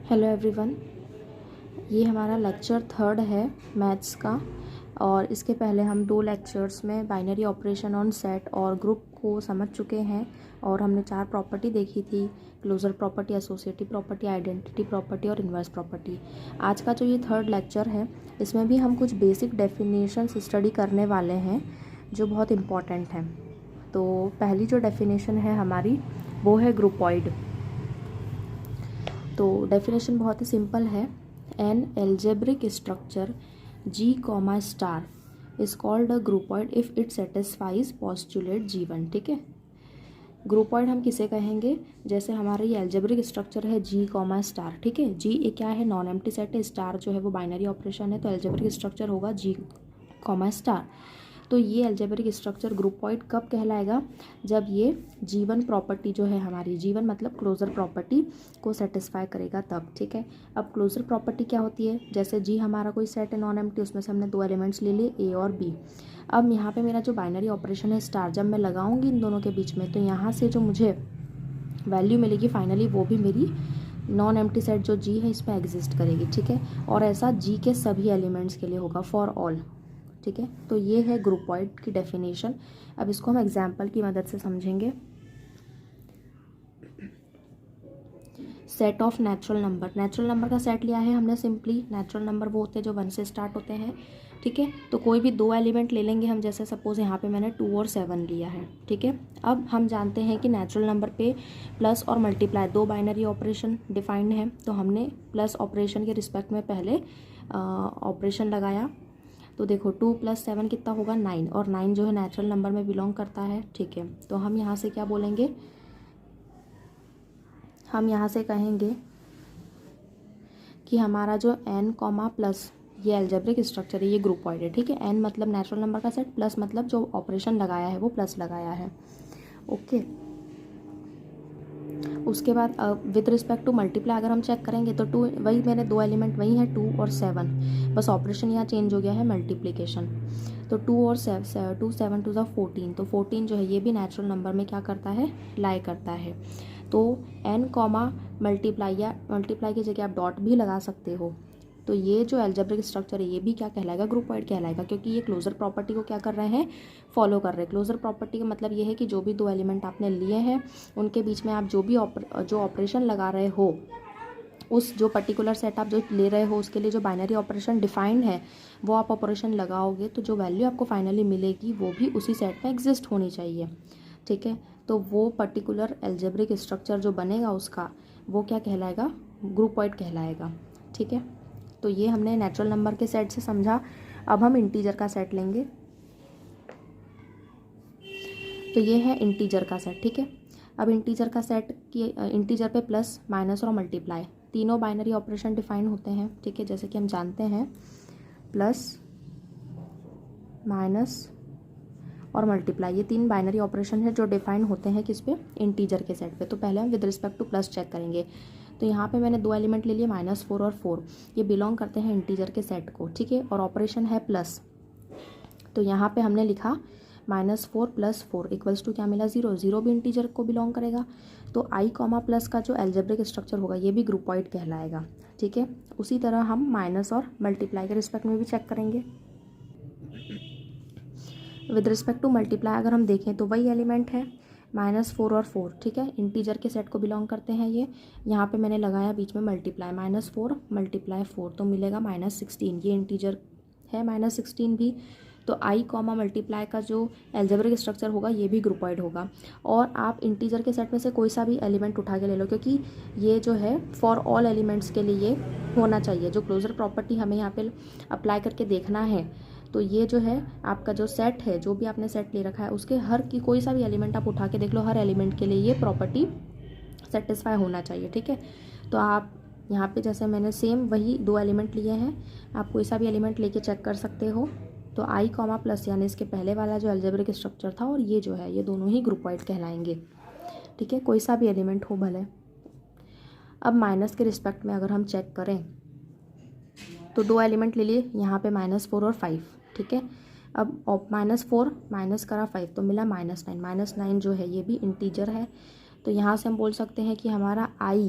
Hello everyone, ये हमारा lecture third है मैथ्स का। और इसके पहले हम 2 लेक्चर्स में बाइनरी ऑपरेशन ऑन सेट और ग्रुप को समझ चुके हैं। और हमने 4 प्रॉपर्टी देखी थी: closure property, associative property, identity property और इन्वर्स प्रॉपर्टी। आज का जो ये थर्ड लेक्चर है, इसमें भी हम कुछ बेसिक डेफिनेशंस स्टडी करने वाले हैं जो बहुत इम्पॉर्टेंट हैं। तो पहली जो डेफिनेशन है हमारी, वो है ग्रुपॉइड। तो डेफिनेशन बहुत ही सिंपल है। An algebraic structure G, star is called a groupoid if it satisfies postulate G1। ठीक है, ग्रुपॉइड हम किसे कहेंगे? जैसे हमारा ये एल्जेब्रिक स्ट्रक्चर है G, स्टार। ठीक है, G एक क्या है? नॉन एम्प्टी सेट है। स्टार जो है वो बाइनरी ऑपरेशन है। तो एल्जेब्रिक स्ट्रक्चर होगा G, स्टार। तो ये एल्जेब्रिक स्ट्रक्चर ग्रुपॉइड कब कहलाएगा? जब ये G1 प्रॉपर्टी जो है हमारी, G1 मतलब क्लोजर प्रॉपर्टी को सेटिस्फाई करेगा तब। ठीक है, अब क्लोजर प्रॉपर्टी क्या होती है? जैसे G हमारा कोई सेट है नॉन एम्प्टी, उसमें से हमने 2 एलिमेंट्स ले लिए A और B। अब यहाँ पे मेरा जो बाइनरी ऑपरेशन है स्टार, जब मैं लगाऊंगी इन दोनों के बीच में, तो यहाँ से जो मुझे वैल्यू मिलेगी फाइनली, वो भी मेरी नॉन एम्प्टी सेट जो G है इस पर एग्जिस्ट करेगी। ठीक है, और ऐसा G के सभी एलिमेंट्स के लिए होगा, फॉर ऑल। ठीक है, तो ये है ग्रुपॉइड की डेफिनेशन। अब इसको हम एग्जाम्पल की मदद से समझेंगे। Set of natural number, natural number का सेट लिया है हमने। सिंपली नेचुरल नंबर वो होते हैं जो 1 से स्टार्ट होते हैं। ठीक है, तो कोई भी 2 एलिमेंट ले लेंगे हम। जैसे सपोज यहाँ पे मैंने 2 और 7 लिया है। ठीक है, अब हम जानते हैं कि नेचुरल नंबर पे प्लस और मल्टीप्लाई 2 बाइनरी ऑपरेशन डिफाइंड है। तो हमने प्लस ऑपरेशन के रिस्पेक्ट में पहले ऑपरेशन लगाया। तो देखो 2 + 7 कितना होगा? 9। और 9 जो है नेचुरल नंबर में बिलोंग करता है। ठीक है, तो हम यहाँ से क्या बोलेंगे? हम यहाँ से कहेंगे कि हमारा जो n, प्लस ये एल्जेब्रिक स्ट्रक्चर है, ये ग्रुपॉइड है। ठीक है, n मतलब नेचुरल नंबर का सेट, प्लस मतलब जो ऑपरेशन लगाया है वो प्लस लगाया है। ओके, उसके बाद विद रिस्पेक्ट टू मल्टीप्लाई अगर हम चेक करेंगे तो 2, वही मेरे 2 एलिमेंट वही है 2 और 7, बस ऑपरेशन यहाँ चेंज हो गया है, मल्टीप्लिकेशन। तो 2 और 7, 2 7 2 14। तो 14 जो है ये भी नेचुरल नंबर में क्या करता है? लाई करता है। तो n, मल्टीप्लाई, या मल्टीप्लाई की जगह आप डॉट भी लगा सकते हो। तो ये जो एल्जेब्रिक स्ट्रक्चर है ये भी क्या कहलाएगा? ग्रुपॉइड कहलाएगा, क्योंकि ये क्लोजर प्रॉपर्टी को क्या कर रहे हैं? फॉलो कर रहे हैं। क्लोजर प्रॉपर्टी का मतलब ये है कि जो भी 2 एलिमेंट आपने लिए हैं उनके बीच में आप जो भी जो ऑपरेशन लगा रहे हो, उस जो पर्टिकुलर सेट आप जो ले रहे हो उसके लिए जो बाइनरी ऑपरेशन डिफाइंड है वो आप ऑपरेशन लगाओगे, तो जो वैल्यू आपको फाइनली मिलेगी वो भी उसी सेट में एग्जिस्ट होनी चाहिए। ठीक है, तो वो पर्टिकुलर एल्जेब्रिक स्ट्रक्चर जो बनेगा उसका, वो क्या कहलाएगा? ग्रुपॉइड कहलाएगा। ठीक है, तो ये हमने नेचुरल नंबर के सेट से समझा। अब हम इंटीजर का सेट लेंगे। तो ये है इंटीजर का सेट। ठीक है, अब इंटीजर का सेट की, इंटीजर पे प्लस, माइनस और मल्टीप्लाई तीनों बाइनरी ऑपरेशन डिफाइन होते हैं। ठीक है, जैसे कि हम जानते हैं प्लस, माइनस और मल्टीप्लाई, ये 3 बाइनरी ऑपरेशन है जो डिफाइन होते हैं किस पे? इंटीजर के सेट पे। तो पहले हम with respect to plus check करेंगे। तो यहाँ पे मैंने 2 एलिमेंट ले लिए, -4 और 4, ये बिलोंग करते हैं इंटीजर के सेट को। ठीक है, और ऑपरेशन है प्लस। तो यहाँ पे हमने लिखा -4 + 4 = क्या मिला? 0। 0 भी इंटीजर को बिलोंग करेगा। तो i, प्लस का जो एल्जेब्रिक स्ट्रक्चर होगा ये भी ग्रुपॉइड कहलाएगा। ठीक है, उसी तरह हम माइनस और मल्टीप्लाई के रिस्पेक्ट में भी चेक करेंगे। विद रिस्पेक्ट टू मल्टीप्लाई अगर हम देखें तो वही एलिमेंट है, -4 और 4। ठीक है, इंटीजर के सेट को बिलोंग करते हैं ये। यहाँ पे मैंने लगाया बीच में मल्टीप्लाई, -4 × 4 तो मिलेगा -16। ये इंटीजर है -16 भी। तो i, मल्टीप्लाई का जो एल्जेब्रिक स्ट्रक्चर होगा ये भी ग्रुपॉइड होगा। और आप इंटीजर के सेट में से कोई सा भी एलिमेंट उठा के ले लो, क्योंकि ये जो है फॉर ऑल एलिमेंट्स के लिए ये होना चाहिए। जो क्लोजर प्रॉपर्टी हमें यहाँ पे अप्लाई करके देखना है, तो ये जो है आपका जो सेट है, जो भी आपने सेट ले रखा है, उसके हर की कोई सा भी एलिमेंट आप उठा के देख लो, हर एलिमेंट के लिए ये प्रॉपर्टी सेटिस्फाई होना चाहिए। ठीक है, तो आप यहाँ पे जैसे मैंने सेम वही 2 एलिमेंट लिए हैं, आप कोई सा भी एलिमेंट लेके चेक कर सकते हो। तो i, प्लस यानी इसके पहले वाला जो एल्जेब्रिक स्ट्रक्चर था और ये जो है, ये दोनों ही ग्रुपॉइड कहलाएंगे। ठीक है, कोई सा भी एलिमेंट हो भले। अब माइनस के रिस्पेक्ट में अगर हम चेक करें तो 2 एलिमेंट ले लिए, यहाँ पे -4 और 5। ठीक है, अब -4 माइनस करा 5 तो मिला -9। -9 जो है ये भी इंटीजर है। तो यहाँ से हम बोल सकते हैं कि हमारा i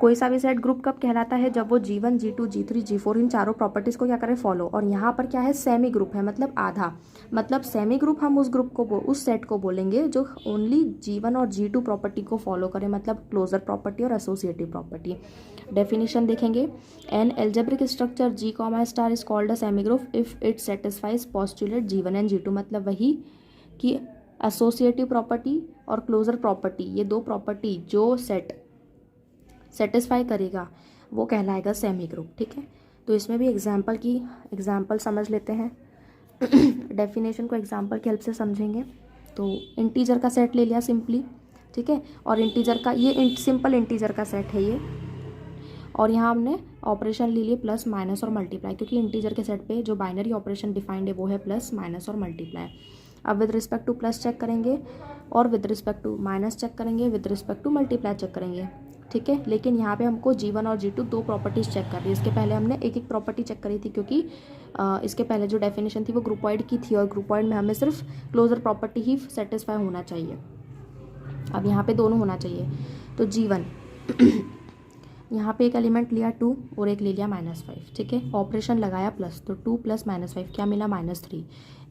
कोई सा भी सेट ग्रुप कब कहलाता है, जब वो G1 G2 G3 G4 इन चारों प्रॉपर्टीज़ को क्या करें, फॉलो। और यहाँ पर क्या है, सेमी ग्रुप है, मतलब आधा, मतलब सेमी ग्रुप हम उस ग्रुप को उस सेट को बोलेंगे जो ओनली G1 और G2 प्रॉपर्टी को फॉलो करे, मतलब क्लोजर प्रॉपर्टी और एसोसिएटिव प्रॉपर्टी। डेफिनेशन देखेंगे, N algebraic structure G comma star is called a semi group if it satisfies postulate G1 and G2, मतलब वही कि एसोसिएटिव प्रॉपर्टी और क्लोजर प्रॉपर्टी, ये दो प्रॉपर्टी जो सेट सेटिस्फाई करेगा वो कहलाएगा सेमी ग्रुप। ठीक है, तो इसमें भी एग्जाम्पल समझ लेते हैं। डेफिनेशन को एग्जाम्पल की हेल्प से समझेंगे। तो इंटीजर का सेट ले लिया सिंपली, ठीक है, और इंटीजर का ये सिंपल इंटीजर का सेट है ये, और यहाँ हमने ऑपरेशन ले लिए प्लस माइनस और मल्टीप्लाई, क्योंकि इंटीजर के सेट पे जो बाइनरी ऑपरेशन डिफाइंड है वो है प्लस माइनस और मल्टीप्लाई। अब with respect to plus check करेंगे और with respect to minus check करेंगे, with respect to multiply check करेंगे। ठीक है, लेकिन यहाँ पे हमको G1 और G2 दो प्रॉपर्टीज़ चेक कर रही है। इसके पहले हमने एक एक प्रॉपर्टी चेक करी थी, क्योंकि इसके पहले जो डेफिनेशन थी वो ग्रुपॉइड की थी, और ग्रुपॉइड में हमें सिर्फ क्लोजर प्रॉपर्टी ही सेटिस्फाई होना चाहिए। अब यहाँ पे दोनों होना चाहिए। तो G1 यहाँ पे एक एलिमेंट लिया 2 और एक ले लिया -5। ठीक है, ऑपरेशन लगाया प्लस, तो 2 + -5 क्या मिला, -3।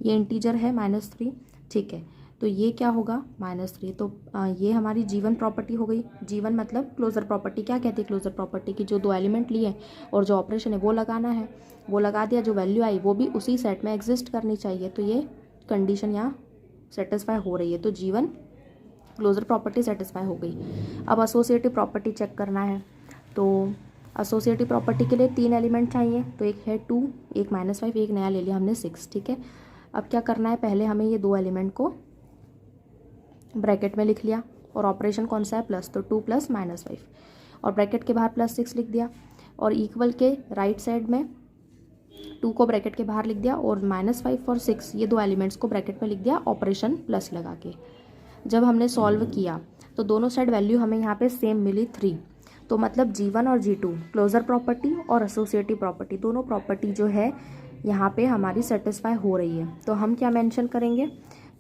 ये इंटीजर है -3। ठीक है, तो ये क्या होगा, -3। तो ये हमारी G1 प्रॉपर्टी हो गई। G1 मतलब क्लोजर प्रॉपर्टी। क्या कहती है क्लोजर प्रॉपर्टी की, जो दो एलिमेंट लिए और जो ऑपरेशन है वो लगाना है, वो लगा दिया, जो वैल्यू आई वो भी उसी सेट में एग्जिस्ट करनी चाहिए। तो ये कंडीशन यहाँ सेटिस्फाई हो रही है, तो G1 क्लोजर प्रॉपर्टी सेटिस्फाई हो गई। अब एसोसिएटिव प्रॉपर्टी चेक करना है। तो एसोसिएटिव प्रॉपर्टी के लिए 3 एलिमेंट चाहिए, तो एक है 2, एक -5, एक नया ले लिया हमने 6। ठीक है, अब क्या करना है, पहले हमें ये दो एलिमेंट को ब्रैकेट में लिख लिया, और ऑपरेशन कौन सा है, प्लस, तो 2 + -5, और ब्रैकेट के बाहर +6 लिख दिया, और इक्वल के राइट साइड में 2 को ब्रैकेट के बाहर लिख दिया, और -5 और 6 ये दो एलिमेंट्स को ब्रैकेट में लिख दिया ऑपरेशन प्लस लगा के। जब हमने सॉल्व किया तो दोनों साइड वैल्यू हमें यहाँ पे सेम मिली 3। तो मतलब G1 और G2 क्लोजर प्रॉपर्टी और एसोसिएटिव प्रॉपर्टी दोनों प्रॉपर्टी जो है यहाँ पे हमारी सेटिस्फाई हो रही है। तो हम क्या मेंशन करेंगे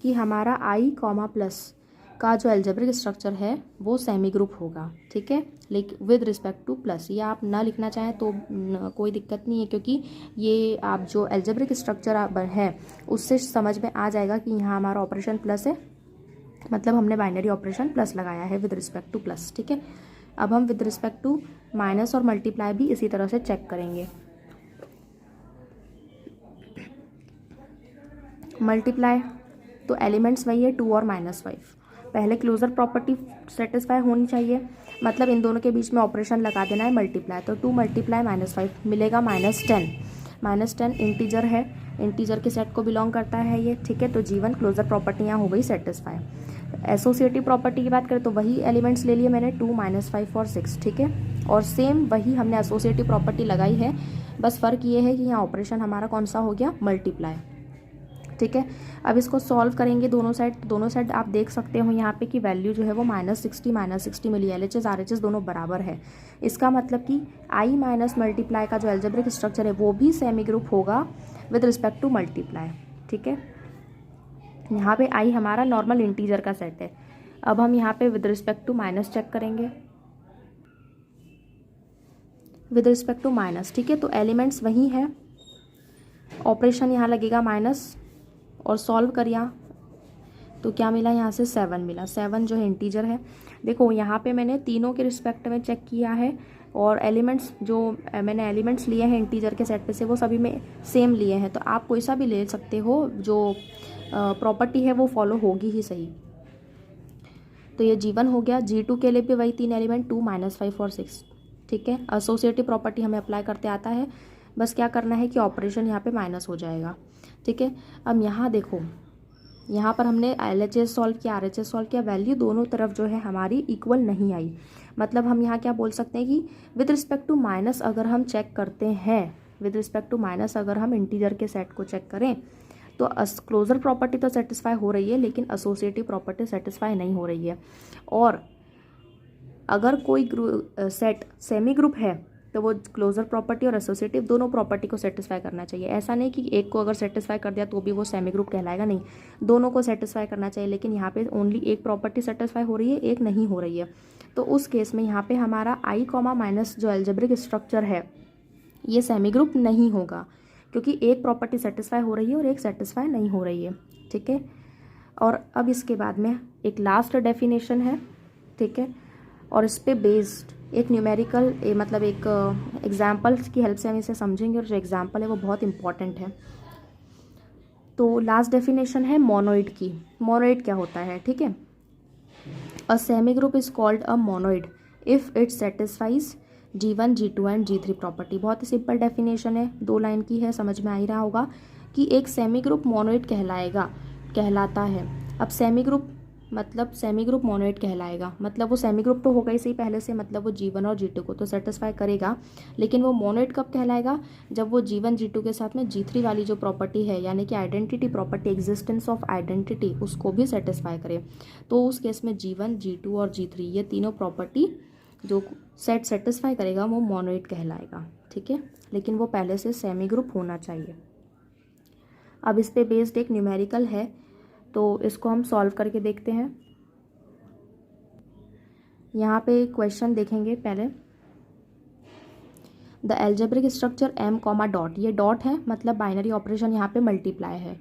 कि हमारा I, प्लस का जो एल्जेब्रिक स्ट्रक्चर है वो सेमी ग्रुप होगा। ठीक है, लेकिन विद रिस्पेक्ट टू प्लस, ये आप ना लिखना चाहें तो कोई दिक्कत नहीं है, क्योंकि ये आप जो एल्जेब्रिक स्ट्रक्चर है उससे समझ में आ जाएगा कि यहाँ हमारा ऑपरेशन प्लस है, मतलब हमने बाइनरी ऑपरेशन प्लस लगाया है विद रिस्पेक्ट टू प्लस। ठीक है, अब हम विद रिस्पेक्ट टू माइनस और मल्टीप्लाई भी इसी तरह से चेक करेंगे। मल्टीप्लाई तो एलिमेंट्स वही है 2 और -5। पहले क्लोजर प्रॉपर्टी सेटिस्फाई होनी चाहिए, मतलब इन दोनों के बीच में ऑपरेशन लगा देना है मल्टीप्लाई। तो 2 × -5 मिलेगा -10। -10 इंटीजर है, इंटीजर के सेट को बिलोंग करता है ये। ठीक है, तो G1 क्लोजर प्रॉपर्टी यहाँ हो गई सेटिस्फाई। एसोसिएटिव प्रॉपर्टी की बात करें तो वही एलिमेंट्स ले लिए मैंने 2, -5 और 6। ठीक है, और सेम वही हमने एसोसिएटिव प्रॉपर्टी लगाई है, बस फ़र्क ये है कि यहाँ ऑपरेशन हमारा कौन सा हो गया, मल्टीप्लाई। ठीक है, अब इसको सॉल्व करेंगे दोनों साइड आप देख सकते हो यहाँ पे कि वैल्यू जो है वो -60 मिली। LHS RHS दोनों बराबर है। इसका मतलब कि I माइनस मल्टीप्लाई का जो एल्जेब्रिक स्ट्रक्चर है वो भी सेमी ग्रुप होगा विद रिस्पेक्ट टू मल्टीप्लाई। ठीक है, यहाँ पे I हमारा नॉर्मल इंटीजर का सेट है। अब हम यहाँ पे with respect to minus check करेंगे, विद रिस्पेक्ट टू माइनस। ठीक है, तो एलिमेंट्स वही हैं, ऑपरेशन यहाँ लगेगा माइनस, और सॉल्व करिया तो क्या मिला, यहाँ से 7 मिला। 7 जो है इंटीजर है। देखो यहाँ पे मैंने तीनों के रिस्पेक्ट में चेक किया है, और एलिमेंट्स जो मैंने एलिमेंट्स लिए हैं इंटीजर के सेट पे से वो सभी में सेम लिए हैं। तो आप कोई सा भी ले सकते हो, जो प्रॉपर्टी है वो फॉलो होगी ही सही। तो ये G1 हो गया। G2 के लिए भी वही 3 एलिमेंट 2, -5 और 6। ठीक है, एसोसिएटिव प्रॉपर्टी हमें अप्लाई करते आता है, बस क्या करना है कि ऑपरेशन यहाँ पे माइनस हो जाएगा। ठीक है, अब यहाँ देखो, यहाँ पर हमने LHS सॉल्व किया, RHS सॉल्व किया, वैल्यू दोनों तरफ जो है हमारी इक्वल नहीं आई। मतलब हम यहाँ क्या बोल सकते हैं कि विद रिस्पेक्ट टू माइनस अगर हम चेक करते हैं, विद रिस्पेक्ट टू माइनस अगर हम इंटीजर के सेट को चेक करें तो क्लोजर प्रॉपर्टी तो सेटिस्फाई हो रही है, लेकिन एसोसिएटिव प्रॉपर्टी सेटिस्फाई नहीं हो रही है। और अगर कोई सेट सेमी ग्रुप है तो वो क्लोजर प्रॉपर्टी और एसोसिएटिव दोनों प्रॉपर्टी को सेटिस्फाई करना चाहिए। ऐसा नहीं कि एक को अगर सेटिस्फाई कर दिया तो भी वो सेमी ग्रुप कहलाएगा, नहीं, दोनों को सेटिस्फाई करना चाहिए। लेकिन यहाँ पे ओनली एक प्रॉपर्टी सेटिस्फाई हो रही है, एक नहीं हो रही है। तो उस केस में यहाँ पे हमारा i कॉमा माइनस जो एल्जेब्रिक स्ट्रक्चर है ये सेमी ग्रुप नहीं होगा, क्योंकि एक प्रॉपर्टी सेटिस्फाई हो रही है और एक सेटिस्फाई नहीं हो रही है। ठीक है, और अब इसके बाद में एक लास्ट डेफिनेशन है। ठीक है, और इस पे बेस्ड एक न्यूमेरिकल मतलब एक एग्जाम्पल्स की हेल्प से हम इसे समझेंगे, और जो एग्जाम्पल है वो बहुत इंपॉर्टेंट है। तो लास्ट डेफिनेशन है मोनोइड की। मोनोइड क्या होता है? ठीक है, a semi group is called a monoid if it satisfies G1, G2 and G3 property. बहुत ही सिंपल डेफिनेशन है, 2 लाइन की है, समझ में आ ही रहा होगा कि एक सेमी ग्रुप मोनोइड कहलाता है। अब सेमी ग्रुप मोनोइड कहलाएगा, मतलब वो सेमी ग्रुप तो होगा ही सही पहले से, मतलब वो G1 और G2 को तो सेटिस्फाई करेगा, लेकिन वो मोनोइड कब कहलाएगा? जब वो G1, G2 के साथ में G3 वाली जो प्रॉपर्टी है, यानी कि identity property, existence of identity, उसको भी सेटिस्फाई करे। तो उस केस में G1, G2 और G3 ये तीनों प्रॉपर्टी जो सेट सेटिस्फाई करेगा वो मोनोइड कहलाएगा। ठीक है, लेकिन वो पहले से सेमी ग्रुप होना चाहिए। अब इस पे बेस्ड एक न्यूमेरिकल है, तो इसको हम सॉल्व करके देखते हैं। यहाँ पे क्वेश्चन देखेंगे पहले। The algebraic structure m comma dot, ये डॉट है मतलब बाइनरी ऑपरेशन यहाँ पे मल्टीप्लाई है।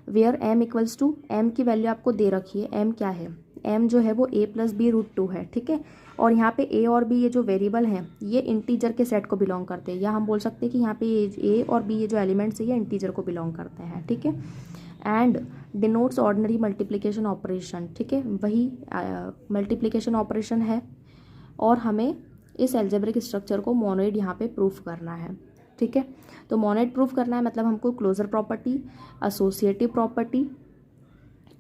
Where m equals to, m की वैल्यू आपको दे रखी है, m क्या है? m जो है वो a प्लस बी रूट 2 है। ठीक है, और यहाँ पे a और b ये जो वेरिएबल हैं ये इंटीजर के सेट को बिलोंग करते हैं, या हम बोल सकते हैं कि यहाँ पे a और b ये जो एलिमेंट्स है ये इंटीजर को बिलोंग करते हैं। ठीक है, and denotes ordinary multiplication operation. ठीक है, वही मल्टीप्लिकेशन ऑपरेशन है, और हमें इस एल्जेब्रिक स्ट्रक्चर को मोनोइड यहाँ पे प्रूफ करना है। ठीक है, तो मोनोइड प्रूफ करना है मतलब हमको क्लोजर प्रॉपर्टी, एसोसिएटिव प्रॉपर्टी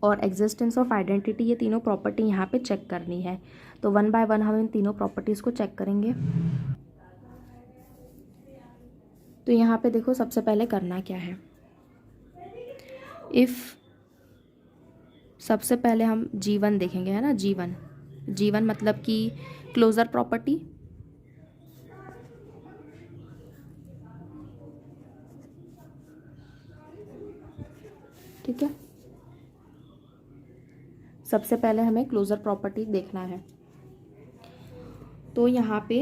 और एग्जिस्टेंस ऑफ आइडेंटिटी, ये तीनों प्रॉपर्टी यहाँ पे चेक करनी है। तो 1 बाय 1 हम इन तीनों प्रॉपर्टीज़ को चेक करेंगे। तो यहाँ पे देखो सबसे पहले करना क्या है। इफ़ सबसे पहले हम G1 देखेंगे, है ना, G1 मतलब कि क्लोजर प्रॉपर्टी। ठीक है, सबसे पहले हमें क्लोजर प्रॉपर्टी देखना है। तो यहाँ पे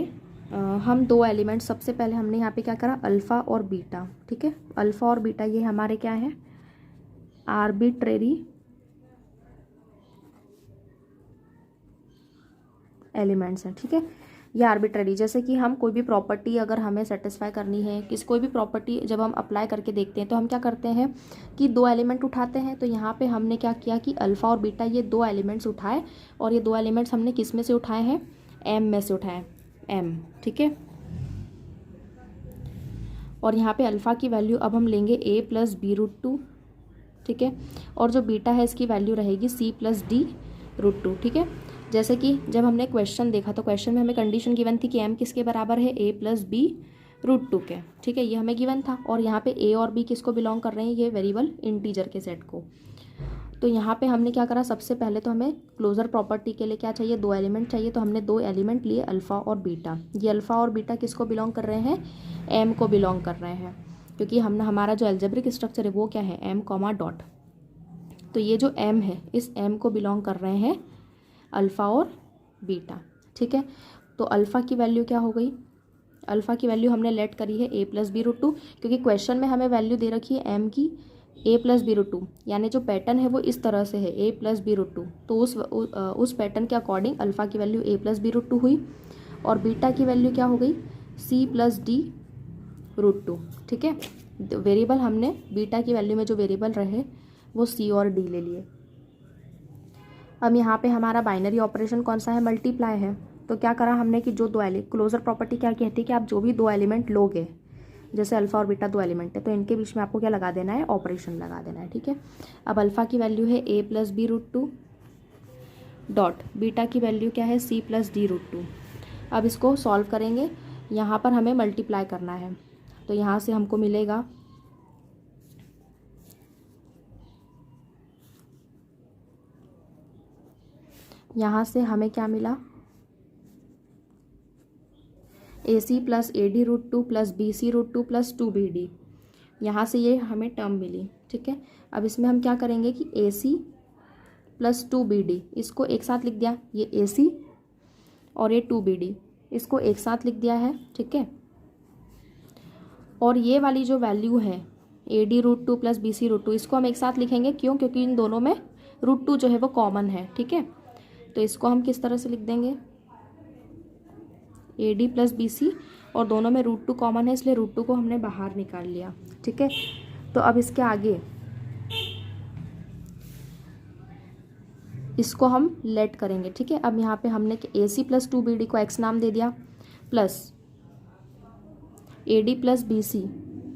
हम 2 एलिमेंट, सबसे पहले हमने यहाँ पे क्या करा, अल्फ़ा और बीटा। ठीक है, अल्फ़ा और बीटा ये हमारे क्या है, आर्बिट्रेरी एलिमेंट्स हैं। ठीक है, ये आर्बिट्ररी, जैसे कि हम कोई भी प्रॉपर्टी अगर हमें सेटिस्फाई करनी है, कोई भी प्रॉपर्टी जब हम अप्लाई करके देखते हैं तो हम क्या करते हैं कि 2 एलिमेंट उठाते हैं। तो यहाँ पे हमने क्या किया कि अल्फ़ा और बीटा ये 2 एलिमेंट्स उठाए, और ये 2 एलिमेंट्स हमने किस में से उठाए हैं, m में से उठाए, m। ठीक है, और यहाँ पे अल्फ़ा की वैल्यू अब हम लेंगे a प्लस बी रूट 2। ठीक है, और जो बीटा है इसकी वैल्यू रहेगी c प्लस डी रूट 2। ठीक है, जैसे कि जब हमने क्वेश्चन देखा तो क्वेश्चन में हमें कंडीशन गिवन थी कि m किसके बराबर है, a प्लस बी रूट 2 के। ठीक है, ये हमें गिवन था, और यहाँ पे a और b किसको बिलोंग कर रहे हैं, ये वेरिएबल इंटीजर के सेट को। तो यहाँ पे हमने क्या करा, सबसे पहले तो हमें क्लोजर प्रॉपर्टी के लिए क्या चाहिए, 2 एलिमेंट चाहिए। तो हमने 2 एलिमेंट लिए अल्फ़ा और बीटा। ये अल्फ़ा और बीटा किसको बिलोंग कर रहे हैं, m को बिलोंग कर रहे हैं, क्योंकि हमारा जो एल्जेब्रिक स्ट्रक्चर है वो क्या है, m कॉमा डॉट। तो ये जो m है इस m को बिलोंग कर रहे हैं अल्फ़ा और बीटा। ठीक है, तो अल्फ़ा की वैल्यू क्या हो गई, अल्फ़ा की वैल्यू हमने लेट करी है a प्लस बी रूट 2, क्योंकि क्वेश्चन में हमें वैल्यू दे रखी है m की a प्लस बी रूट 2, यानी जो पैटर्न है वो इस तरह से है a प्लस बी रूट 2। तो उस पैटर्न के अकॉर्डिंग अल्फ़ा की value a plus B root 2 हुई, और बीटा की वैल्यू क्या हो गई, c प्लस डी रूट 2। ठीक है, वेरिएबल हमने बीटा की वैल्यू में जो वेरिएबल रहे वो c और d ले लिए। अब यहाँ पे हमारा बाइनरी ऑपरेशन कौन सा है, मल्टीप्लाई है। तो क्या करा हमने कि जो 2 क्लोजर प्रॉपर्टी क्या कहती है कि आप जो भी 2 एलिमेंट लोगे, जैसे अल्फ़ा और बीटा 2 एलिमेंट है, तो इनके बीच में आपको क्या लगा देना है, ऑपरेशन लगा देना है। ठीक है, अब अल्फ़ा की वैल्यू है a plus B root 2 dot, beta की वैल्यू क्या है, c प्लस डी रूट 2। अब इसको सॉल्व करेंगे, यहाँ पर हमें मल्टीप्लाई करना है। तो यहाँ से हमको मिलेगा यहाँ से हमें क्या मिला, AC plus AD root 2 plus BC root 2 plus 2BD, यहाँ से ये हमें टर्म मिली। ठीक है, अब इसमें हम क्या करेंगे कि AC प्लस 2BD, इसको एक साथ लिख दिया, ये AC और ये 2BD, इसको एक साथ लिख दिया है, ठीक है। और ये वाली जो वैल्यू है AD√2 प्लस BC√2, इसको हम एक साथ लिखेंगे, क्यों? क्योंकि इन दोनों में √2 जो है वो कॉमन है, ठीक है। तो इसको हम किस तरह से लिख देंगे, AD प्लस BC, और दोनों में √2 कॉमन है, इसलिए √2 को हमने बाहर निकाल लिया, ठीक है। तो अब इसके आगे इसको हम लेट करेंगे, ठीक है। अब यहाँ पे हमने AC प्लस 2BD को x नाम दे दिया, प्लस AD प्लस BC,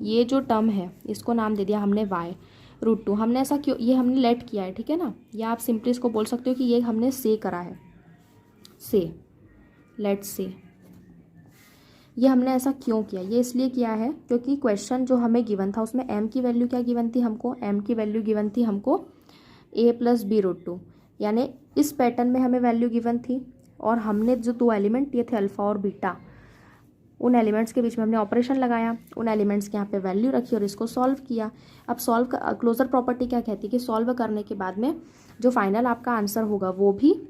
ये जो टर्म है इसको नाम दे दिया हमने y√2। हमने ऐसा क्यों, ये हमने लेट किया है, ठीक है ना, या आप सिंपली इसको बोल सकते हो कि ये हमने से करा है, से, लेट से। ये हमने ऐसा क्यों किया, ये इसलिए किया है क्योंकि क्वेश्चन जो हमें गिवन था उसमें m की वैल्यू क्या गिवन थी हमको, m की वैल्यू गिवन थी हमको a प्लस b√2, यानी इस पैटर्न में हमें वैल्यू गिवन थी। और हमने जो दो एलिमेंट ये थे अल्फ़ा और बीटा, उन एलिमेंट्स के बीच में हमने ऑपरेशन लगाया, उन एलिमेंट्स के यहाँ पे वैल्यू रखी और इसको सॉल्व किया। अब सॉल्व का क्लोजर प्रॉपर्टी क्या कहती है कि सॉल्व करने के बाद में जो फाइनल आपका आंसर होगा वो भी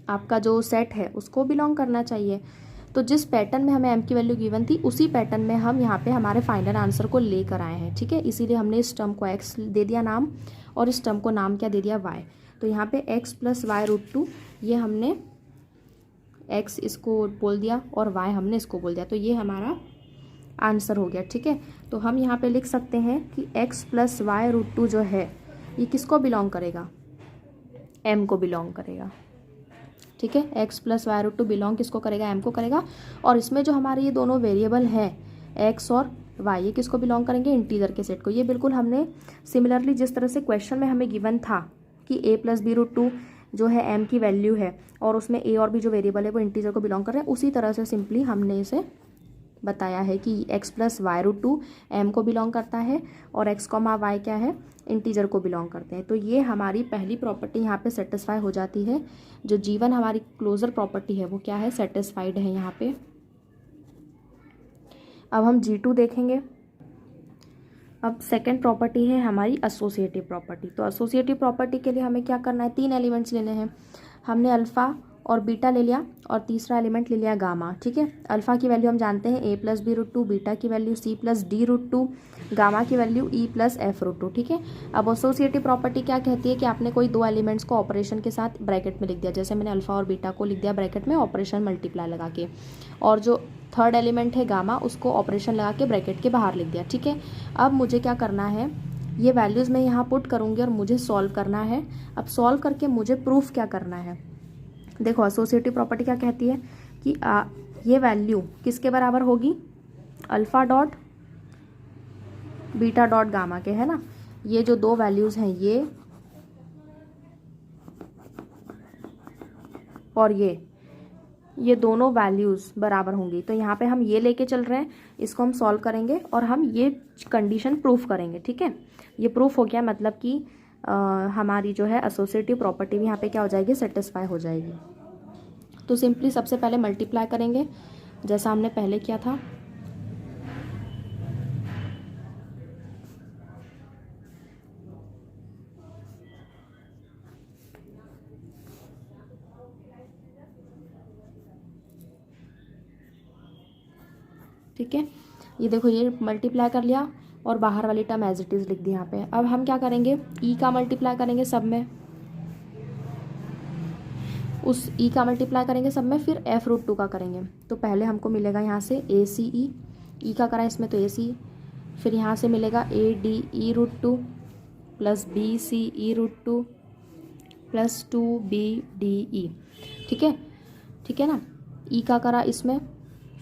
आपका जो सेट है उसको बिलोंग करना चाहिए। तो जिस पैटर्न में हमें m की वैल्यू गिवन थी उसी पैटर्न में हम यहाँ पे हमारे फाइनल आंसर को लेकर आए हैं, ठीक है। इसीलिए हमने इस टर्म को x दे दिया नाम, और इस टर्म को नाम क्या दे दिया, y। तो यहाँ पे x प्लस y√2, ये हमने x इसको बोल दिया और y हमने इसको बोल दिया, तो ये हमारा आंसर हो गया, ठीक है। तो हम यहाँ पे लिख सकते हैं कि x प्लस y√2 जो है ये किसको बिलोंग करेगा, m को बिलोंग करेगा, ठीक है। x प्लस y√2 बिलोंग किसको करेगा, m को करेगा। और इसमें जो हमारे ये दोनों वेरिएबल हैं x और y, ये किसको बिलोंग करेंगे, इंटीजर के सेट को। ये बिल्कुल हमने सिमिलरली जिस तरह से क्वेश्चन में हमें गिवन था कि a प्लस b√2 जो है m की वैल्यू है और उसमें a और b जो वेरिएबल है वो इंटीजर को बिलोंग कर रहे हैं, उसी तरह से सिंपली हमने इसे बताया है कि x प्लस y√2 m को बिलोंग करता है और x कॉमा y क्या है, इंटीजर को बिलोंग करते हैं। तो ये हमारी पहली प्रॉपर्टी यहाँ पे सेटिस्फाई हो जाती है। जो G1 हमारी क्लोजर प्रॉपर्टी है वो क्या है, सेटिस्फाइड है यहाँ पे। अब हम G2 देखेंगे। अब सेकंड प्रॉपर्टी है हमारी एसोसिएटिव प्रॉपर्टी। तो एसोसिएटिव प्रॉपर्टी के लिए हमें क्या करना है, तीन एलिमेंट्स लेने हैं। हमने अल्फ़ा और बीटा ले लिया और तीसरा एलिमेंट ले लिया गामा, ठीक है। अल्फ़ा की वैल्यू हम जानते हैं a प्लस b√2, बीटा की value c plus d√2, gamma की वैल्यू e प्लस f√2, ठीक है। अब एसोसिएटिव प्रॉपर्टी क्या कहती है कि आपने कोई दो एलिमेंट्स को ऑपरेशन के साथ ब्रैकेट में लिख दिया, जैसे मैंने अल्फ़ा और बीटा को लिख दिया ब्रैकेट में ऑपरेशन मल्टीप्लाई लगा के, और जो थर्ड एलिमेंट है गामा उसको ऑपरेशन लगा के ब्रैकेट के बाहर लिख दिया, ठीक है। अब मुझे क्या करना है, ये वैल्यूज़ मैं यहाँ पुट करूँगी और मुझे सॉल्व करना है। अब सॉल्व करके मुझे प्रूफ क्या करना है, देखो एसोसिएटिव प्रॉपर्टी क्या कहती है कि ये वैल्यू किसके बराबर होगी, alpha dot beta dot gamma के, है ना। ये जो दो वैल्यूज़ हैं ये और ये दोनों वैल्यूज़ बराबर होंगी। तो यहाँ पे हम ये लेके चल रहे हैं, इसको हम सॉल्व करेंगे और हम ये कंडीशन प्रूफ करेंगे, ठीक है। ये प्रूफ हो गया, मतलब कि हमारी जो है एसोसिएटिव प्रॉपर्टी भी यहाँ पे क्या हो जाएगी, सेटिस्फाई हो जाएगी। तो सिंपली सबसे पहले मल्टीप्लाई करेंगे जैसा हमने पहले किया था। ठीक है, ये देखो ये मल्टीप्लाई कर लिया और बाहर वाली टर्म एज इट इज़ लिख दी यहाँ पे। अब हम क्या करेंगे, ई का मल्टीप्लाई करेंगे सब में, उस ई का मल्टीप्लाई करेंगे सब में, फिर f√2 का करेंगे। तो पहले हमको मिलेगा यहाँ से ACE, ई का करा इसमें तो AC, फिर यहाँ से मिलेगा ADE√2 plus BCE√2 plus 2BDE, ठीक है, ठीक है ना। ई का करा इसमें,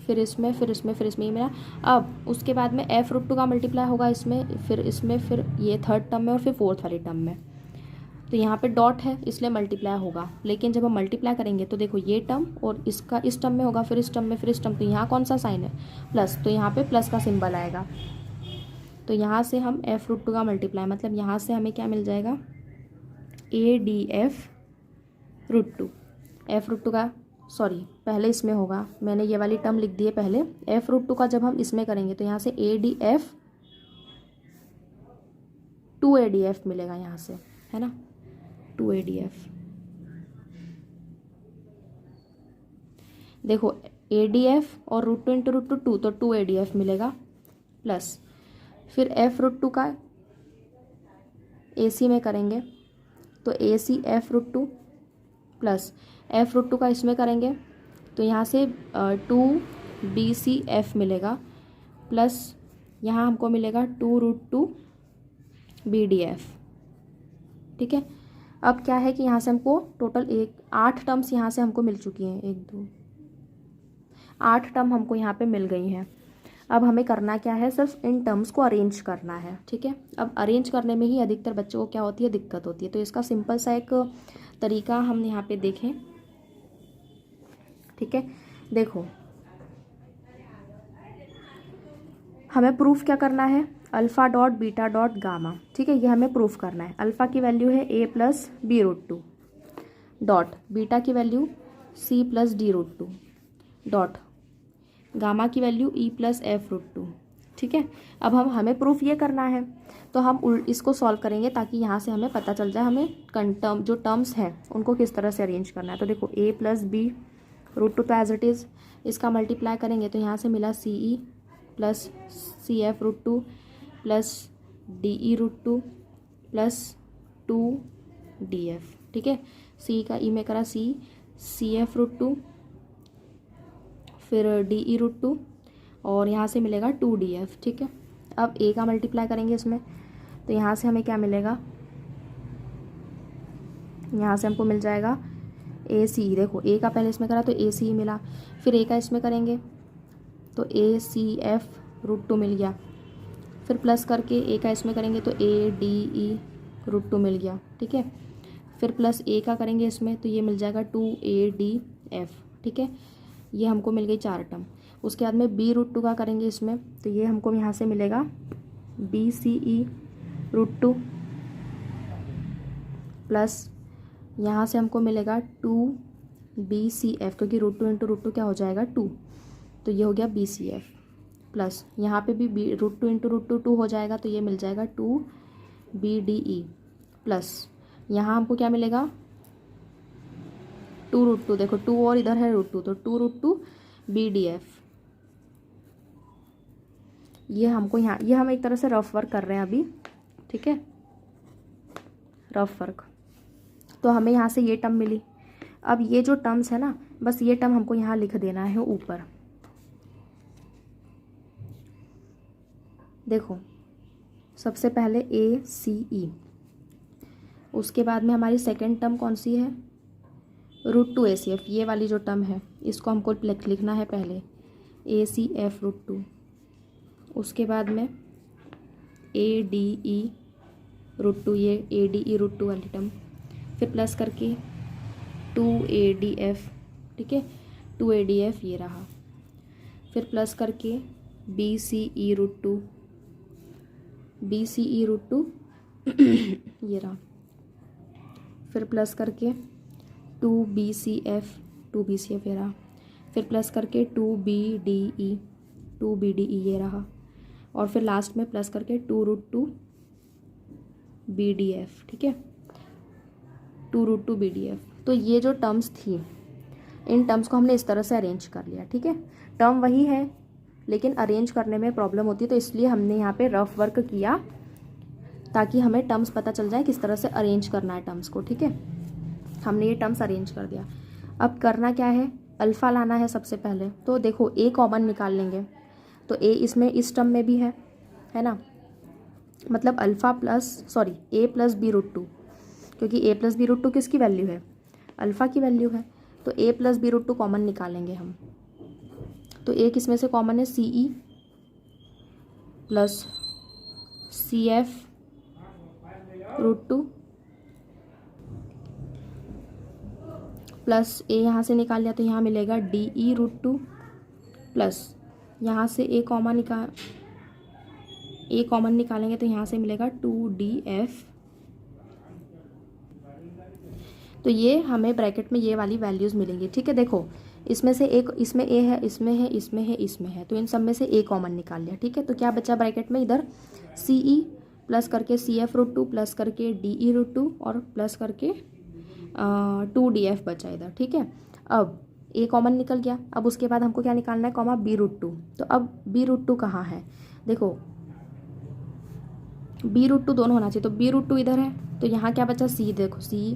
फिर इसमें, फिर इसमें, फिर इसमें, ये मेरा। अब उसके बाद में f√2 का मल्टीप्लाई होगा इसमें, फिर ये थर्ड टर्म में और फिर फोर्थ वाली टर्म में। तो यहाँ पे डॉट है इसलिए मल्टीप्लाई होगा, लेकिन जब हम मल्टीप्लाई करेंगे तो देखो ये टर्म और इसका इस टर्म में होगा, फिर इस टर्म में, फिर इस टर्म, तो यहाँ कौन सा साइन है, प्लस, तो यहाँ पे प्लस का सिंबल आएगा। तो यहाँ से हम f√2 का मल्टीप्लाई, मतलब यहाँ से हमें क्या मिल जाएगा, ADF√2, f√2 का, सॉरी पहले इसमें होगा, मैंने ये वाली टर्म लिख दी है पहले। f√2 का जब हम इसमें करेंगे तो यहाँ से ADF 2ADF मिलेगा यहाँ से, है ना, 2ADF। देखो ए डी एफ और √2 इंटू √2 तो 2 ADF मिलेगा, प्लस फिर f√2 का AC में करेंगे तो AC f√2 प्लस f√2 का इसमें करेंगे तो यहाँ से 2BCF मिलेगा, प्लस यहाँ हमको मिलेगा 2√2 BDF। ठीक है, अब क्या है कि यहाँ से हमको टोटल 8 टर्म्स यहाँ से हमको मिल चुकी हैं, 1 2 8 टर्म हमको यहाँ पे मिल गई हैं। अब हमें करना क्या है, सिर्फ इन टर्म्स को अरेंज करना है। ठीक है, अब अरेंज करने में ही अधिकतर बच्चों को क्या होती है, दिक्कत होती है। तो इसका सिंपल सा एक तरीका हम यहाँ पे देखें। ठीक है, देखो हमें प्रूफ क्या करना है, alpha dot beta dot gamma. ठीक है, ये हमें प्रूफ करना है। अल्फ़ा की वैल्यू है a plus b√2 dot beta की value c plus d√2 dot gamma की वैल्यू e प्लस f√2। ठीक है, अब हमें प्रूफ ये करना है तो हम इसको सॉल्व करेंगे ताकि यहाँ से हमें पता चल जाए हमें जो टर्म्स हैं उनको किस तरह से अरेंज करना है। तो देखो a प्लस b√2 तो एज इट इज़, इसका मल्टीप्लाई करेंगे तो यहाँ से मिला CE plus CF√2 plus DE√2 plus 2DF। ठीक है, C का E में करा C, CF√2 फिर DE√2 और यहाँ से मिलेगा 2DF। ठीक है, अब A का मल्टीप्लाई करेंगे इसमें तो यहाँ से हमें क्या मिलेगा, यहाँ से हमको मिल जाएगा ACE। देखो A का पहले इसमें करा तो ACE मिला, फिर A का इसमें करेंगे तो ACF√2 मिल गया, फिर प्लस करके A का इसमें करेंगे तो ADE√2 मिल गया। ठीक है, फिर प्लस A का करेंगे इसमें तो ये मिल जाएगा 2ADF। ठीक है, ये हमको मिल गई 4 टर्म। उसके बाद में b√2 का करेंगे इसमें तो ये हमको यहाँ से मिलेगा BCE√2 प्लस यहाँ से हमको मिलेगा 2BCF, क्योंकि √2 इंटू √2 क्या हो जाएगा 2, तो ये हो गया BCF प्लस यहाँ पे भी √2 इंटू √2 2 हो जाएगा तो ये मिल जाएगा 2BDE प्लस यहाँ हमको क्या मिलेगा 2√2। देखो 2 और इधर है √2 तो 2√2 BDF। ये हमको यहाँ, ये हम एक तरह से रफ वर्क कर रहे हैं अभी। ठीक है, रफ वर्क, तो हमें यहाँ से ये टर्म मिली। अब ये जो टर्म्स है ना, बस ये टर्म हमको यहाँ लिख देना है ऊपर। देखो सबसे पहले ACE, उसके बाद में हमारी सेकेंड टर्म कौन सी है, √2 ACF। ये वाली जो टर्म है इसको हमको लिखना है पहले ACF√2, उसके बाद में ADE√2, ये ADE√2 वाली टर्म, फिर प्लस करके 2ADF। ठीक है, 2ADF ये रहा, फिर प्लस करके BCE√2 ये रहा, फिर प्लस करके 2BCF ये रहा, फिर प्लस करके 2BDE ये रहा, और फिर लास्ट में प्लस करके 2√2 BDF। ठीक है, 2√2 BDF। तो ये जो टर्म्स थी, इन टर्म्स को हमने इस तरह से अरेंज कर लिया। ठीक है, टर्म वही है लेकिन अरेंज करने में प्रॉब्लम होती है, तो इसलिए हमने यहाँ पे रफ वर्क किया ताकि हमें टर्म्स पता चल जाए किस तरह से अरेंज करना है टर्म्स को। ठीक है, हमने ये टर्म्स अरेंज कर दिया। अब करना क्या है, अल्फ़ा लाना है सबसे पहले। तो देखो A कॉमन निकाल लेंगे तो A इसमें इस टर्म में भी है ना, मतलब alpha plus A plus b√2, क्योंकि A प्लस b√2 किसकी वैल्यू है, अल्फ़ा की वैल्यू है। तो A प्लस b√2 कॉमन निकालेंगे हम, तो A किसमें से कॉमन है, CE plus CF√2 plus A यहाँ से निकाल लिया तो यहाँ मिलेगा DE√2 प्लस यहाँ से A कॉमन निकालेंगे तो यहाँ से मिलेगा 2DF। तो ये हमें ब्रैकेट में ये वाली वैल्यूज़ मिलेंगी। ठीक है, देखो इसमें से एक, इसमें A है, इसमें है, इसमें है, इसमें है, तो इन सब में से A कॉमन निकाल लिया। ठीक है, तो क्या बचा ब्रैकेट में, इधर CE प्लस करके CF√2 प्लस करके DE√2 और प्लस करके 2DF बचा इधर। ठीक है, अब ए कॉमन निकल गया। अब उसके बाद हमको क्या निकालना है, कॉमा b√2। तो अब b√2 कहाँ है, देखो b√2 दोनों होना चाहिए, तो b√2 इधर है, तो यहाँ क्या बचा c, देखो c।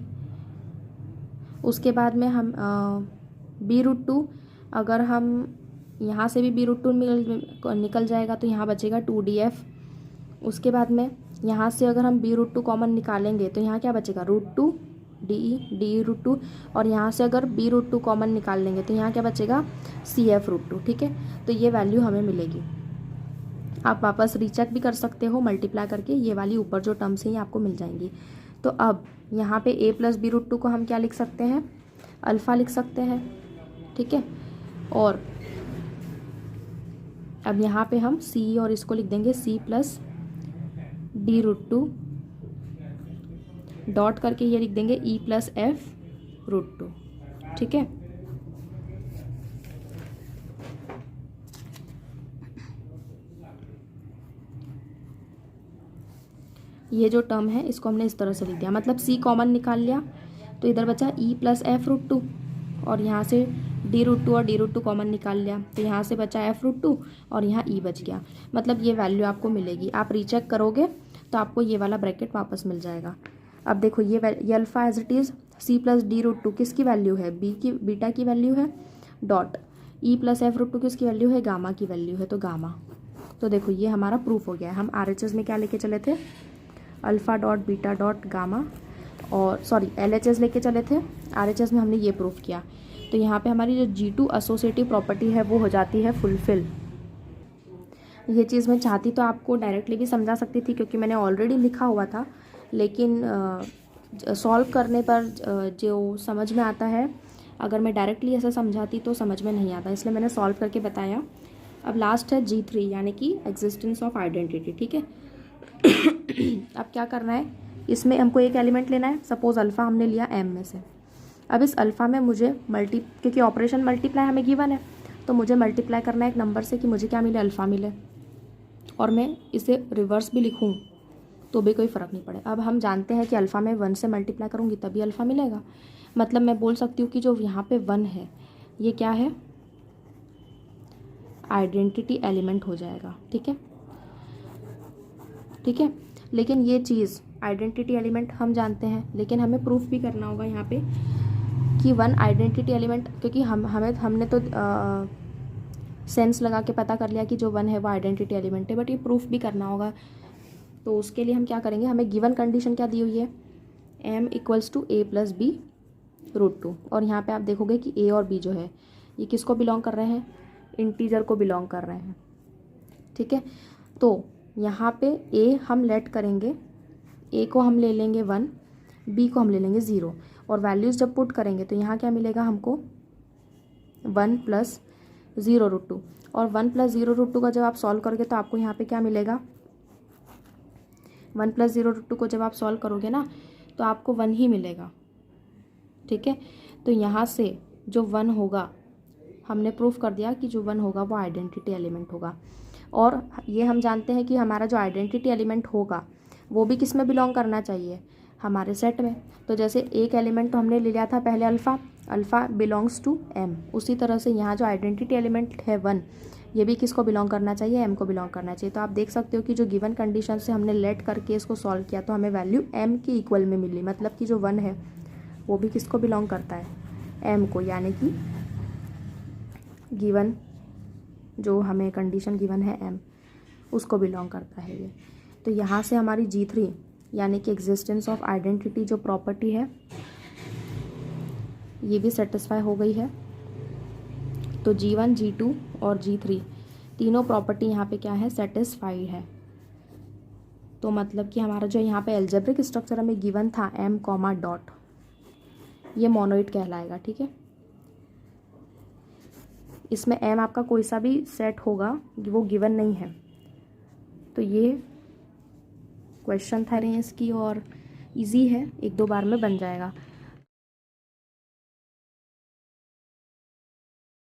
उसके बाद में हम b√2 अगर हम यहाँ से भी b√2 निकल जाएगा तो यहाँ बचेगा 2df। उसके बाद में यहाँ से अगर हम b√2 कॉमन निकालेंगे तो यहाँ क्या बचेगा, √2 de√2। और यहाँ से अगर b√2 कॉमन निकाल लेंगे तो यहाँ क्या बचेगा, cf√2। ठीक है, तो ये वैल्यू हमें मिलेगी। आप वापस रीचेक भी कर सकते हो मल्टीप्लाई करके, ये वाली ऊपर जो टर्म्स हैं ये आपको मिल जाएंगी। तो अब यहाँ पे a + b√2 को हम क्या लिख सकते हैं, अल्फ़ा लिख सकते हैं। ठीक है, और अब यहाँ पे हम c और इसको लिख देंगे c + d√2 डॉट करके ये लिख देंगे e + f√2। ठीक है, ये जो टर्म है इसको हमने इस तरह से लिख दिया, मतलब c कॉमन निकाल लिया तो इधर बचा e + f√2, और यहाँ से d√2 और d√2 कॉमन निकाल लिया तो यहाँ से बचा f√2 और यहाँ e बच गया। मतलब ये वैल्यू आपको मिलेगी, आप रीचेक करोगे तो आपको ये वाला ब्रैकेट वापस मिल जाएगा। अब देखो ये alpha as it is c + d√2 किसकी वैल्यू है, बीटा की वैल्यू है, डॉट e + f√2 किसकी वैल्यू है, गामा की वैल्यू है, तो गामा। तो देखो ये हमारा प्रूफ हो गया है। हम RHS में क्या लेके चले थे, alpha dot beta dot gamma, और सॉरी LHS लेके चले थे, RHS में हमने ये प्रूफ किया। तो यहाँ पे हमारी जो G2 एसोसिएटिव प्रॉपर्टी है वो हो जाती है फुलफिल। ये चीज़ मैं चाहती तो आपको डायरेक्टली भी समझा सकती थी क्योंकि मैंने ऑलरेडी लिखा हुआ था, लेकिन सॉल्व करने पर जो समझ में आता है, अगर मैं डायरेक्टली ऐसे समझाती तो समझ में नहीं आता, इसलिए मैंने सॉल्व करके बताया। अब लास्ट है G3 यानी कि एग्जिस्टेंस ऑफ आइडेंटिटी। ठीक है, अब क्या करना है, इसमें हमको एक एलिमेंट लेना है, सपोज अल्फ़ा हमने लिया m में से। अब इस अल्फ़ा में मुझे क्योंकि ऑपरेशन मल्टीप्लाई हमें गिवन है तो मुझे मल्टीप्लाई करना है एक नंबर से कि मुझे क्या मिले, अल्फ़ा मिले, और मैं इसे रिवर्स भी लिखूँ तो भी कोई फ़र्क नहीं पड़े। अब हम जानते हैं कि अल्फ़ा में 1 से मल्टीप्लाई करूँगी तभी अल्फ़ा मिलेगा, मतलब मैं बोल सकती हूँ कि जो यहाँ पे 1 है ये क्या है, आइडेंटिटी एलिमेंट हो जाएगा। ठीक है, ठीक है, लेकिन ये चीज़ आइडेंटिटी एलिमेंट हम जानते हैं, लेकिन हमें प्रूफ भी करना होगा यहाँ पे कि 1 आइडेंटिटी एलिमेंट, क्योंकि हमने तो सेंस लगा के पता कर लिया कि जो 1 है वो आइडेंटिटी एलिमेंट है, बट ये प्रूफ भी करना होगा। तो उसके लिए हम क्या करेंगे, हमें गिवन कंडीशन क्या दी हुई है, m = a + b√2, और यहाँ पे आप देखोगे कि a और b जो है ये किसको बिलोंग कर रहे हैं, इंटीजर को बिलोंग कर रहे हैं। ठीक है, तो यहाँ पे a हम लेट करेंगे, a को हम ले लेंगे 1, b को हम ले लेंगे 0, और वैल्यूज़ जब पुट करेंगे तो यहाँ क्या मिलेगा हमको 1 + 0√2, और 1 + 0√2 का जब आप सॉल्व करोगे तो आपको यहाँ पे क्या मिलेगा, 1 + 0√2 को जब आप सॉल्व करोगे ना तो आपको 1 ही मिलेगा। ठीक है, तो यहाँ से जो 1 होगा हमने प्रूफ कर दिया कि जो 1 होगा वो आइडेंटिटी एलिमेंट होगा, और ये हम जानते हैं कि हमारा जो आइडेंटिटी एलिमेंट होगा वो भी किस में बिलोंग करना चाहिए, हमारे सेट में। तो जैसे एक एलिमेंट तो हमने ले लिया था पहले अल्फ़ा बिलोंग्स टू m, उसी तरह से यहाँ जो आइडेंटिटी एलिमेंट है 1 ये भी किसको बिलोंग करना चाहिए, m को बिलोंग करना चाहिए। तो आप देख सकते हो कि जो गिवन कंडीशन से हमने लेट करके इसको सॉल्व किया तो हमें वैल्यू m के इक्वल में मिली, मतलब कि जो 1 है वो भी किसको बिलोंग करता है, m को, यानी कि गिवन जो हमें कंडीशन गिवन है m उसको बिलोंग करता है ये। तो यहाँ से हमारी G3 यानी कि एग्जिस्टेंस ऑफ आइडेंटिटी जो प्रॉपर्टी है ये भी सेटिस्फाई हो गई है। तो G1, G2 और G3 तीनों प्रॉपर्टी यहाँ पे क्या है, सेटिस्फाइड है। तो मतलब कि हमारा जो यहाँ पे एल्जेब्रिक स्ट्रक्चर हमें गिवन था m, डॉट, ये मोनोइड कहलाएगा। ठीक है, इसमें m आपका कोई सा भी सेट होगा वो गिवन नहीं है। तो ये क्वेश्चन था इसकी और इजी है, 1-2 बार में बन जाएगा।